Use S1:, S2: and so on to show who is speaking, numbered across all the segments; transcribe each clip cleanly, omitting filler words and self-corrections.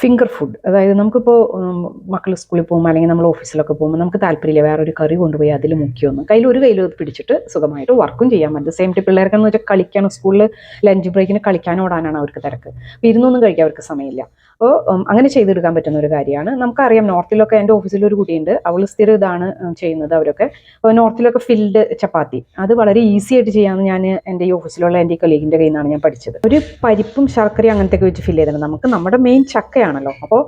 S1: Finger food. അതായത് നമുക്കിപ്പോൾ മക്കൾ സ്കൂളിൽ പോകുമ്പോൾ അല്ലെങ്കിൽ നമ്മൾ ഓഫീസിലൊക്കെ പോകുമ്പോൾ നമുക്ക് താല്പര്യമില്ല വേറൊരു കറി കൊണ്ടുപോയി അതിൽ മുക്കിയൊന്ന് കയ്യിൽ പിടിച്ചിട്ട് സുഖമായിട്ട് വർക്കും ചെയ്യാൻ പറ്റും. സെയിം ടൈം പിള്ളേർക്കെന്ന് വെച്ചാൽ കളിക്കാനും സ്കൂളിൽ ലഞ്ച് ബ്രേക്കിന് കളിക്കാനോടാനാണ് അവർക്ക് തിരക്ക്. അപ്പോൾ ഇരുന്നൊന്നും കഴിക്കാൻ അവർക്ക് സമയമില്ല. അപ്പോൾ അങ്ങനെ ചെയ്തെടുക്കാൻ പറ്റുന്ന ഒരു കാര്യമാണ്. നമുക്കറിയാം നോർത്തിലൊക്കെ എൻ്റെ ഓഫീസിലൊരു കുട്ടിയുണ്ട്, അവൾ സ്ഥിരം ഇതാണ് ചെയ്യുന്നത്. അവരൊക്കെ അപ്പോൾ നോർത്തിലൊക്കെ ഫിൽഡ് ചപ്പാത്തി അത് വളരെ ഈസി ആയിട്ട് ചെയ്യാമെന്ന് ഞാൻ എൻ്റെ ഈ ഓഫീസിലുള്ള എൻ്റെ കൊളീഗിൻ്റെ കയ്യിൽ നിന്നാണ് ഞാൻ പഠിച്ചത്. ഒരു പരിപ്പും ശർക്കരയും അങ്ങനത്തെയൊക്കെ വെച്ച് ഫില്ല് ചെയ്തിട്ടുണ്ട്. നമുക്ക് നമ്മുടെ മെയിൻ ചക്കയാണല്ലോ, അപ്പോൾ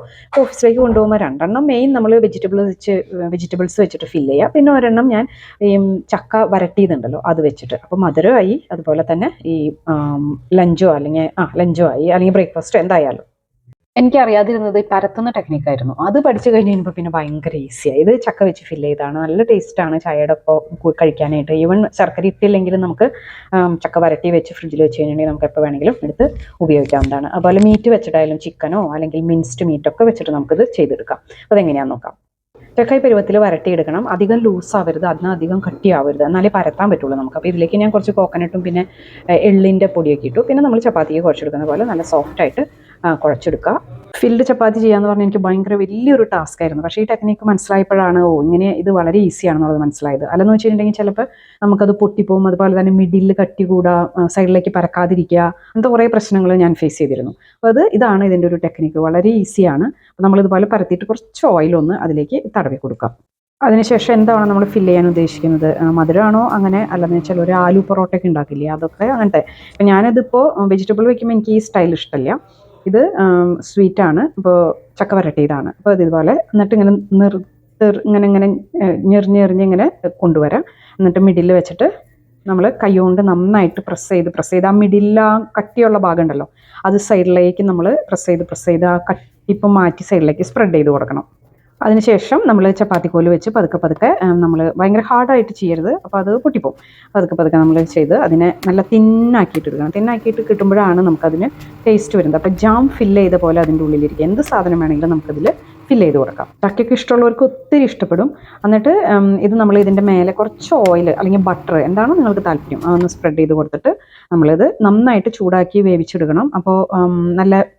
S1: ഓഫീസിലേക്ക് കൊണ്ടുപോകുമ്പോൾ 2 മെയിൻ നമ്മൾ വെജിറ്റബിൾസ് വെച്ചിട്ട് ഫില്ല് ചെയ്യുക. പിന്നെ ഒരെണ്ണം ഞാൻ ഈ ചക്ക വരട്ടിയതുണ്ടല്ലോ അത് വെച്ചിട്ട്. അപ്പോൾ മധുരമായി, അതുപോലെ തന്നെ ഈ ലഞ്ചോ അല്ലെങ്കിൽ ബ്രേക്ക്ഫാസ്റ്റോ എന്തായാലും. എനിക്കറിയാതിരുന്നത് ഈ പരത്തുന്ന ടെക്നിക്കായിരുന്നു. അത് പഠിച്ചു കഴിഞ്ഞ് കഴിഞ്ഞപ്പോൾ പിന്നെ ഭയങ്കര ഈസിയായി. ഇത് ചക്ക വെച്ച് ഫില്ല് ചെയ്താണ്, നല്ല ടേസ്റ്റാണ് ചായയുടെ ഒപ്പം കഴിക്കാനായിട്ട്. ഈവൻ ശർക്കര ഇട്ടില്ലെങ്കിലും നമുക്ക് ചക്ക വരട്ടി വെച്ച് ഫ്രിഡ്ജിൽ വെച്ച് കഴിഞ്ഞിട്ടുണ്ടെങ്കിൽ നമുക്ക് എപ്പോൾ വേണമെങ്കിലും എടുത്ത് ഉപയോഗിക്കാവുന്നതാണ്. അതുപോലെ മീറ്റ് വെച്ചിട്ടായാലും ചിക്കനോ അല്ലെങ്കിൽ മിൻസ്ഡ് മീറ്റൊക്കെ വെച്ചിട്ട് നമുക്കിത് ചെയ്തെടുക്കാം. അപ്പോൾ അതെങ്ങനെയാണെന്ന് നോക്കാം. ചക്കായി പരുവത്തിൽ വരട്ടിയെടുക്കണം. അധികം ലൂസാവരുത്, അധികം കട്ടിയാവരുത്, എന്നാലേ പരത്താൻ പറ്റുള്ളൂ നമുക്ക്. അപ്പോൾ ഇതിലേക്ക് ഞാൻ കുറച്ച് കോക്കനട്ടും പിന്നെ എള്ളിൻ്റെ പൊടിയൊക്കെ ഇട്ടു. പിന്നെ നമ്മൾ ചപ്പാത്തിക്ക് കുഴച്ചെടുക്കുന്ന പോലെ നല്ല സോഫ്റ്റായിട്ട് കുഴച്ചെടുക്കുക. ഫിൽഡ് ചപ്പാത്തി ചെയ്യാന്ന് പറഞ്ഞാൽ എനിക്ക് ഭയങ്കര വലിയൊരു ടാസ്ക് ആയിരുന്നു. പക്ഷേ ഈ ടെക്നിക്ക് മനസ്സിലായപ്പോഴാണ് ഇങ്ങനെ ഇത് വളരെ ഈസിയാണെന്നുള്ളത് മനസ്സിലായത്. അല്ലെന്ന് വെച്ചിട്ടുണ്ടെങ്കിൽ ചിലപ്പോൾ നമുക്കത് പൊട്ടിപ്പോകും, അതുപോലെ തന്നെ മിഡിൽ കട്ടി കൂടാ, സൈഡിലേക്ക് പരക്കാതിരിക്കുക, അങ്ങനത്തെ കുറേ പ്രശ്നങ്ങൾ ഞാൻ ഫേസ് ചെയ്തിരുന്നു. അപ്പോൾ ഇതാണ് ഇതിൻ്റെ ഒരു ടെക്നിക്ക്, വളരെ ഈസിയാണ്. അപ്പോൾ നമ്മളിതുപോലെ പരത്തിയിട്ട് കുറച്ച് ഓയിലൊന്ന് അതിലേക്ക് തടവി കൊടുക്കാം. അതിനുശേഷം എന്താണ് നമ്മൾ ഫില്ല് ചെയ്യാൻ ഉദ്ദേശിക്കുന്നത്, മധുരമാണോ അങ്ങനെ, അല്ലെന്ന് വെച്ചാൽ ഒരു ആലു പൊറോട്ടയൊക്കെ ഉണ്ടാക്കില്ലേ, അതൊക്കെ അങ്ങനത്തെ. അപ്പം ഞാനിതിപ്പോൾ വെജിറ്റബിൾ വയ്ക്കുമ്പോൾ എനിക്ക് ഈ സ്റ്റൈൽ ഇഷ്ടമല്ല. ഇത് സ്വീറ്റാണ്, ഇപ്പോൾ ചക്ക വരട്ടിയതാണ്. അപ്പോൾ ഇതുപോലെ എന്നിട്ട് ഇങ്ങനെ ഇങ്ങനെ ഞെറിഞ്ഞിങ്ങനെ കൊണ്ടുവരാം. എന്നിട്ട് മിഡിൽ വെച്ചിട്ട് നമ്മൾ കൈകൊണ്ട് നന്നായിട്ട് പ്രസ് ചെയ്ത് ആ മിഡിൽ ആ കട്ടിയുള്ള ഭാഗം ഉണ്ടല്ലോ അത് സൈഡിലേക്ക് നമ്മൾ പ്രസ് ചെയ്ത് ആ കട്ടിപ്പം മാറ്റി സൈഡിലേക്ക് സ്പ്രെഡ് ചെയ്ത് കൊടുക്കണം. അതിനുശേഷം നമ്മൾ ചപ്പാത്തിക്കോല് വെച്ച് പതുക്കെ നമ്മൾ ഭയങ്കര ഹാർഡായിട്ട് ചെയ്യരുത്, അപ്പോൾ അത് പൊട്ടിപ്പോവും. പതുക്കെ നമ്മൾ ചെയ്ത് അതിനെ നല്ല തിന്നാക്കിയിട്ട് എടുക്കണം. തിന്നാക്കിയിട്ട് കിട്ടുമ്പോഴാണ് നമുക്കതിന് ടേസ്റ്റ് വരുന്നത്. അപ്പോൾ ജാം ഫില്ല് ചെയ്ത പോലെ അതിൻ്റെ ഉള്ളിലിരിക്കും. എന്ത് സാധനം വേണമെങ്കിലും നമുക്കതിൽ ഫില്ല് ചെയ്ത് കൊടുക്കാം. ചക്കയ്ക്ക് ഇഷ്ടമുള്ളവർക്ക് ഒത്തിരി ഇഷ്ടപ്പെടും. എന്നിട്ട് ഇത് നമ്മൾ ഇതിൻ്റെ മേലെ കുറച്ച് ഓയിൽ അല്ലെങ്കിൽ ബട്ടർ എന്താണോ നിങ്ങൾക്ക് താല്പര്യം അതൊന്ന് സ്പ്രെഡ് ചെയ്ത് കൊടുത്തിട്ട് നമ്മളിത് നന്നായിട്ട് ചൂടാക്കി വേവിച്ചെടുക്കണം. അപ്പോൾ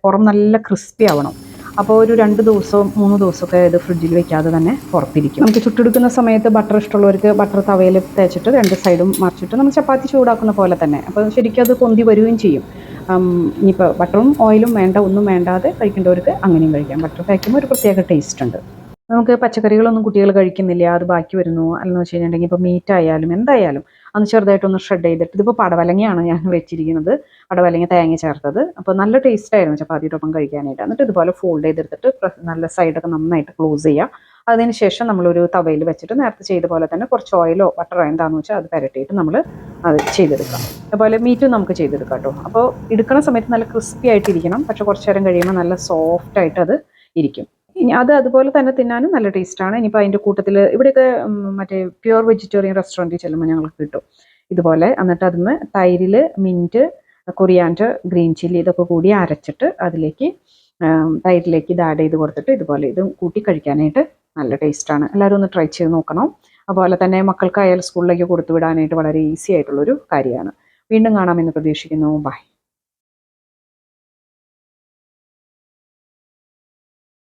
S1: പുറം നല്ല ക്രിസ്പി ആവണം. അപ്പോൾ ഒരു 2 ദിവസവും 3 ദിവസമൊക്കെ ഇത് ഫ്രിഡ്ജിൽ വെക്കാതെ തന്നെ പുറത്തിരിക്കും. നമുക്ക് ചുട്ടെടുക്കുന്ന സമയത്ത് ബട്ടർ ഇഷ്ടമുള്ളവർക്ക് ബട്ടർ തവയിൽ തേച്ചിട്ട് 2 സൈഡും മറിച്ചിട്ട് നമ്മൾ ചപ്പാത്തി ചൂടാക്കുന്ന പോലെ തന്നെ. അപ്പോൾ ശരിക്കും അത് പൊന്തി വരികയും ചെയ്യും. ഇനിയിപ്പോൾ ബട്ടറും ഓയിലും ഒന്നും വേണ്ടാതെ കഴിക്കേണ്ടവർക്ക് അങ്ങനെയും കഴിക്കാം. ബട്ടർ കഴിക്കുമ്പോൾ ഒരു പ്രത്യേക ടേസ്റ്റ് ഉണ്ട്. നമുക്ക് പച്ചക്കറികളൊന്നും കുട്ടികൾ കഴിക്കുന്നില്ല, അത് ബാക്കി വരുന്നു അല്ലെന്ന് വെച്ച് കഴിഞ്ഞിട്ടുണ്ടെങ്കിൽ ഇപ്പോൾ മീറ്റ് ആയാലും എന്തായാലും അന്ന് ചെറുതായിട്ടൊന്ന് ഷ്രെഡ് ചെയ്തിട്ട്, ഇതിപ്പോൾ പടവലങ്ങയാണ് ഞാൻ വെച്ചിരിക്കുന്നത്, പടവലങ്ങ തേങ്ങ ചേർത്തത്. അപ്പോൾ നല്ല ടേസ്റ്റ് ആയിരുന്നു ചപ്പാത്തിയുടെ ഒപ്പം കഴിക്കാനായിട്ട്. എന്നിട്ട് ഇതുപോലെ ഫോൾഡ് ചെയ്തെടുത്തിട്ട് നല്ല സൈഡൊക്കെ നന്നായിട്ട് ക്ലോസ് ചെയ്യുക. അതിനുശേഷം നമ്മളൊരു തവയിൽ വെച്ചിട്ട് നേരത്തെ ചെയ്ത പോലെ തന്നെ കുറച്ച് ഓയിലോ ബട്ടറോ എന്താണെന്ന് വെച്ചാൽ അത് പുരട്ടിയിട്ട് നമ്മൾ അത് ചെയ്തെടുക്കാം. അതുപോലെ മീറ്റും നമുക്ക് ചെയ്തെടുക്കാം കേട്ടോ. അപ്പോൾ എടുക്കുന്ന സമയത്ത് നല്ല ക്രിസ്പി ആയിട്ടിരിക്കണം, പക്ഷേ കുറച്ച് നേരം കഴിയുമ്പോൾ നല്ല സോഫ്റ്റായിട്ട് അത് ഇരിക്കും. ഇനി അതുപോലെ തന്നെ തിന്നാനും നല്ല ടേസ്റ്റാണ്. ഇനിയിപ്പോൾ അതിൻ്റെ കൂട്ടത്തിൽ ഇവിടെയൊക്കെ മറ്റേ പ്യുവർ വെജിറ്റേറിയൻ റെസ്റ്റോറൻറ്റിൽ ചെല്ലുമ്പോൾ ഞങ്ങൾക്ക് കിട്ടും ഇതുപോലെ. എന്നിട്ട് അതിന് തൈരിൽ മിൻറ്റ്, കൊറിയാൻഡർ, ഗ്രീൻ ചില്ലി ഇതൊക്കെ കൂടി അരച്ചിട്ട് അതിലേക്ക് തൈരിലേക്ക് ഇത് ആഡ് ചെയ്ത് കൊടുത്തിട്ട് ഇതുപോലെ ഇതും കൂട്ടി കഴിക്കാനായിട്ട് നല്ല ടേസ്റ്റാണ്. എല്ലാവരും ഒന്ന് ട്രൈ ചെയ്ത് നോക്കണം. അതുപോലെ തന്നെ മക്കൾക്കായാലും സ്കൂളിലേക്ക് കൊടുത്തു വിടാനായിട്ട് വളരെ ഈസി ആയിട്ടുള്ളൊരു കാര്യമാണ്. വീണ്ടും കാണാമെന്ന് പ്രതീക്ഷിക്കുന്നു. ബൈ.